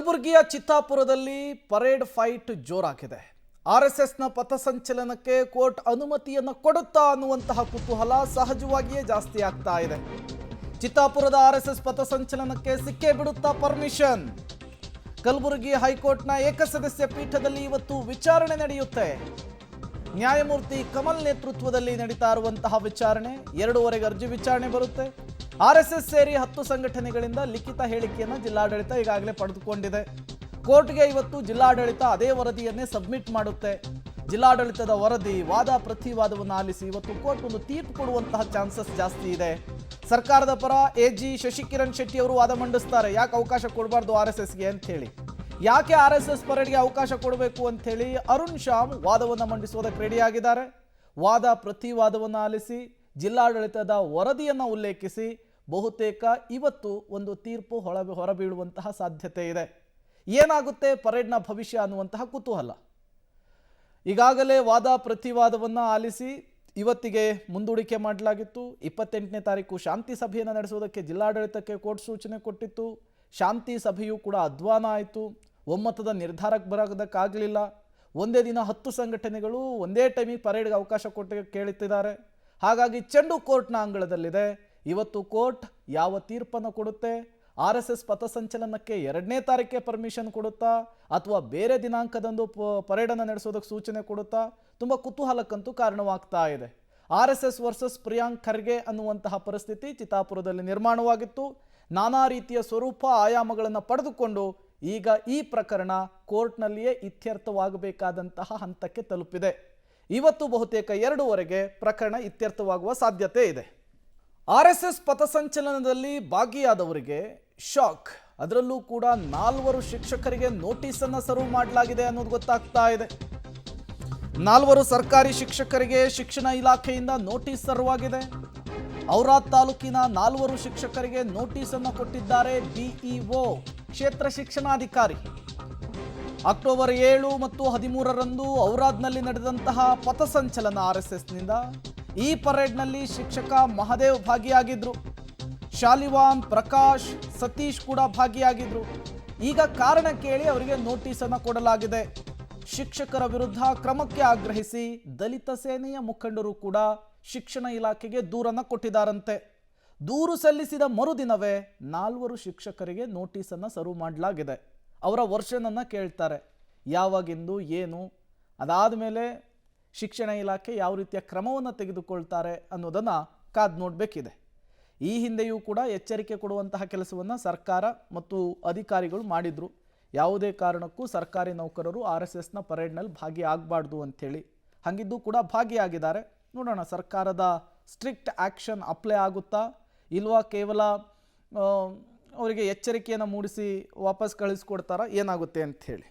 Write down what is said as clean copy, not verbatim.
ಕಲಬುರಗಿಯ ಚಿತ್ತಾಪುರದಲ್ಲಿ parade fight ಜೋರಾಗಿದೆ. ಆರ್ಎಸ್ಎಸ್ನ ಪಥಸಂಚಲನಕ್ಕೆ court ಅನುಮತಿಯನ್ನು ಕೊಡುತ್ತಾ ಅನ್ನುವಂತಹ ಕುತೂಹಲ ಸಹಜವಾಗಿಯೇ ಜಾಸ್ತಿ ಆಗ್ತಾ ಇದೆ. ಚಿತ್ತಾಪುರದ ಆರ್ಎಸ್ಎಸ್ ಪಥಸಂಚಲನಕ್ಕೆ ಸಿಕ್ಕೇ ಬಿಡುತ್ತಾ ಪರ್ಮಿಷನ್? ಕಲಬುರಗಿ ಹೈಕೋರ್ಟ್ನ ಏಕಸದಸ್ಯ ಪೀಠದಲ್ಲಿ ಇವತ್ತು ವಿಚಾರಣೆ ನಡೆಯುತ್ತೆ. ನ್ಯಾಯಮೂರ್ತಿ ಕಮಲ್ ನೇತೃತ್ವದಲ್ಲಿ ನಡೀತಾ ಇರುವಂತಹ ವಿಚಾರಣೆ 2:30ಗೆ ಅರ್ಜಿ ವಿಚಾರಣೆ ಬರುತ್ತೆ. ಆರ್ಎಸ್ಎಸ್ ಸೇರಿ 10 ಸಂಘಟನೆಗಳಿಂದ ಲಿಖಿತ ಹೇಳಿಕೆಯನ್ನು ಜಿಲ್ಲಾಡಳಿತ ಈಗಾಗಲೇ ಪಡೆದುಕೊಂಡಿದೆ. ಕೋರ್ಟ್ಗೆ ಇವತ್ತು ಜಿಲ್ಲಾಡಳಿತ ಅದೇ ವರದಿಯನ್ನೇ ಸಬ್ಮಿಟ್ ಮಾಡುತ್ತೆ. ಜಿಲ್ಲಾಡಳಿತದ ವರದಿ ವಾದ ಪ್ರತಿವಾದವನ್ನು ಆಲಿಸಿ ಇವತ್ತು ಕೋರ್ಟ್ ಒಂದು ತೀರ್ಪು ಕೊಡುವಂತಹ ಚಾನ್ಸಸ್ ಜಾಸ್ತಿ ಇದೆ. ಸರ್ಕಾರದ ಪರ ಎಜಿ ಶಶಿಕಿರಣ್ ಶೆಟ್ಟಿ ಅವರು ವಾದ ಮಂಡಿಸ್ತಾರೆ. ಯಾಕೆ ಅವಕಾಶ ಕೊಡಬಾರ್ದು ಆರ್ಎಸ್ಎಸ್ಗೆ ಅಂತ ಹೇಳಿ, ಯಾಕೆ ಆರ್ಎಸ್ಎಸ್ ಪರೇಡ್ಗೆ ಅವಕಾಶ ಕೊಡಬೇಕು ಅಂತ ಹೇಳಿ ಅರುಣ್ ಶ್ಯಾಮ್ ವಾದವನ್ನು ಮಂಡಿಸೋದಕ್ಕೆ ರೆಡಿಯಾಗಿದ್ದಾರೆ. ವಾದ ಪ್ರತಿವಾದವನ್ನು ಆಲಿಸಿ ಜಿಲ್ಲಾಡಳಿತದ ವರದಿಯನ್ನು ಉಲ್ಲೇಖಿಸಿ ಬಹುತೇಕ ಇವತ್ತು ಒಂದು ತೀರ್ಪು ಹೊರಬೀಳುವಂತಹ ಸಾಧ್ಯತೆ ಇದೆ. ಏನಾಗುತ್ತೆ ಪರೇಡ್ನ ಭವಿಷ್ಯ ಅನ್ನುವಂತಹ ಕುತೂಹಲ. ಈಗಾಗಲೇ ವಾದ ಪ್ರತಿವಾದವನ್ನು ಆಲಿಸಿ ಇವತ್ತಿಗೆ ಮುಂದೂಡಿಕೆ ಮಾಡಲಾಗಿತ್ತು. 28ನೇ ತಾರೀಕು ಶಾಂತಿ ಸಭೆಯನ್ನು ನಡೆಸೋದಕ್ಕೆ ಜಿಲ್ಲಾಡಳಿತಕ್ಕೆ ಕೋರ್ಟ್ ಸೂಚನೆ ಕೊಟ್ಟಿತ್ತು. ಶಾಂತಿ ಸಭೆಯೂ ಕೂಡ ಅಧ್ವಾನ ಆಯಿತು. ಒಮ್ಮತದ ನಿರ್ಧಾರಕ್ಕೆ ಬರೋದಕ್ಕಾಗಲಿಲ್ಲ. ಒಂದೇ ದಿನ 10 ಸಂಘಟನೆಗಳು ಒಂದೇ ಟೈಮಿಗೆ ಪರೇಡ್ಗೆ ಅವಕಾಶ ಕೊಟ್ಟು ಕೇಳುತ್ತಿದ್ದಾರೆ. ಹಾಗಾಗಿ ಚೆಂಡು ಕೋರ್ಟ್ನ ಅಂಗಳದಲ್ಲಿದೆ. ಇವತ್ತು ಕೋರ್ಟ್ ಯಾವ ತೀರ್ಪನ್ನು ಕೊಡುತ್ತೆ? ಆರ್ಎಸ್ಎಸ್ ಪಥಸಂಚಲನಕ್ಕೆ 2ನೇ ತಾರೀಕಿಗೆ ಪರ್ಮಿಷನ್ ಕೊಡುತ್ತಾ ಅಥವಾ ಬೇರೆ ದಿನಾಂಕದಂದು ಪರೇಡನ್ನು ನಡೆಸೋದಕ್ಕೆ ಸೂಚನೆ ಕೊಡುತ್ತಾ? ತುಂಬ ಕುತೂಹಲಕ್ಕಂತೂ ಕಾರಣವಾಗ್ತಾ ಇದೆ. ಆರ್ಎಸ್ಎಸ್ ವರ್ಸಸ್ ಪ್ರಿಯಾಂಕ್ ಖರ್ಗೆ ಅನ್ನುವಂತಹ ಪರಿಸ್ಥಿತಿ ಚಿತ್ತಾಪುರದಲ್ಲಿ ನಿರ್ಮಾಣವಾಗಿತ್ತು. ನಾನಾ ರೀತಿಯ ಸ್ವರೂಪ ಆಯಾಮಗಳನ್ನು ಪಡೆದುಕೊಂಡು ಈಗ ಈ ಪ್ರಕರಣ ಕೋರ್ಟ್ನಲ್ಲಿಯೇ ಇತ್ಯರ್ಥವಾಗಬೇಕಾದಂತಹ ಹಂತಕ್ಕೆ ತಲುಪಿದೆ. ಇವತ್ತು ಬಹುತೇಕ 2:30ಗೆ ಪ್ರಕರಣ ಇತ್ಯರ್ಥವಾಗುವ ಸಾಧ್ಯತೆ ಇದೆ. ಆರ್ಎಸ್ಎಸ್ ಪಥಸಂಚಲನದಲ್ಲಿ ಭಾಗಿಯಾದವರಿಗೆ ಶಾಕ್. ಅದರಲ್ಲೂ ಕೂಡ 4 ಶಿಕ್ಷಕರಿಗೆ ನೋಟಿಸನ್ನು ಸರ್ವ್ ಮಾಡಲಾಗಿದೆ ಅನ್ನೋದು ಗೊತ್ತಾಗ್ತಾ ಇದೆ. 4 ಸರ್ಕಾರಿ ಶಿಕ್ಷಕರಿಗೆ ಶಿಕ್ಷಣ ಇಲಾಖೆಯಿಂದ ನೋಟಿಸ್ ಸರ್ವ್ ಆಗಿದೆ. ಔರಾದ್ ತಾಲೂಕಿನ 4 ಶಿಕ್ಷಕರಿಗೆ ನೋಟಿಸನ್ನು ಕೊಟ್ಟಿದ್ದಾರೆ ಬಿಇಒ, ಕ್ಷೇತ್ರ ಶಿಕ್ಷಣಾಧಿಕಾರಿ. ಅಕ್ಟೋಬರ್ 7 ಮತ್ತು 13ರಂದು ಔರಾದ್ನಲ್ಲಿ ನಡೆದಂತಹ ಪಥಸಂಚಲನ ಆರ್ಎಸ್ಎಸ್ನಿಂದ ಈ ಪರೇಡ್ನಲ್ಲಿ ಶಿಕ್ಷಕ ಮಹದೇವ್ ಭಾಗಿಯಾಗಿದ್ರು. ಶಾಲಿವಾನ್, ಪ್ರಕಾಶ್, ಸತೀಶ್ ಕೂಡ ಭಾಗಿಯಾಗಿದ್ರು. ಈಗ ಕಾರಣ ಕೇಳಿ ಅವರಿಗೆ ನೋಟಿಸನ್ನು ಕೊಡಲಾಗಿದೆ. ಶಿಕ್ಷಕರ ವಿರುದ್ಧ ಕ್ರಮಕ್ಕೆ ಆಗ್ರಹಿಸಿ ದಲಿತ ಸೇನೆಯ ಮುಖಂಡರು ಕೂಡ ಶಿಕ್ಷಣ ಇಲಾಖೆಗೆ ದೂರನ್ನು ಕೊಟ್ಟಿದ್ದಾರಂತೆ. ದೂರು ಸಲ್ಲಿಸಿದ ಮರುದಿನವೇ 4 ಶಿಕ್ಷಕರಿಗೆ ನೋಟಿಸನ್ನು ಸರ್ವ್ ಮಾಡಲಾಗಿದೆ. ಅವರ ವರ್ಷನನ್ನು ಕೇಳ್ತಾರೆ, ಯಾವಾಗಿಂದು ಏನು, ಅದಾದ ಮೇಲೆ ಶಿಕ್ಷಣ ಇಲಾಖೆ ಯಾವ ರೀತಿಯ ಕ್ರಮವನ್ನು ತೆಗೆದುಕೊಳ್ತಾರೆ ಅನ್ನೋದನ್ನು ಕಾದು ನೋಡಬೇಕಿದೆ. ಈ ಹಿಂದೆಯೂ ಕೂಡ ಎಚ್ಚರಿಕೆ ಕೊಡುವಂತಹ ಕೆಲಸವನ್ನು ಸರ್ಕಾರ ಮತ್ತು ಅಧಿಕಾರಿಗಳು ಮಾಡಿದರು. ಯಾವುದೇ ಕಾರಣಕ್ಕೂ ಸರ್ಕಾರಿ ನೌಕರರು ಆರ್ಎಸ್ಎಸ್ನ ಪರೇಡ್ನಲ್ಲಿ ಭಾಗಿಯಾಗಬಾರ್ದು ಅಂಥೇಳಿ. ಹಾಗಿದ್ದು ಕೂಡ ಭಾಗಿಯಾಗಿದ್ದಾರೆ. ನೋಡೋಣ ಸರ್ಕಾರದ ಸ್ಟ್ರಿಕ್ಟ್ ಆ್ಯಕ್ಷನ್ ಅಪ್ಲೈ ಆಗುತ್ತಾ ಇಲ್ವಾ, ಕೇವಲ ಅವರಿಗೆ ಎಚ್ಚರಿಕೆಯನ್ನು ಮೂಡಿಸಿ ವಾಪಸ್ ಕಳಿಸ್ಕೊಡ್ತಾರಾ, ಏನಾಗುತ್ತೆ ಅಂಥೇಳಿ.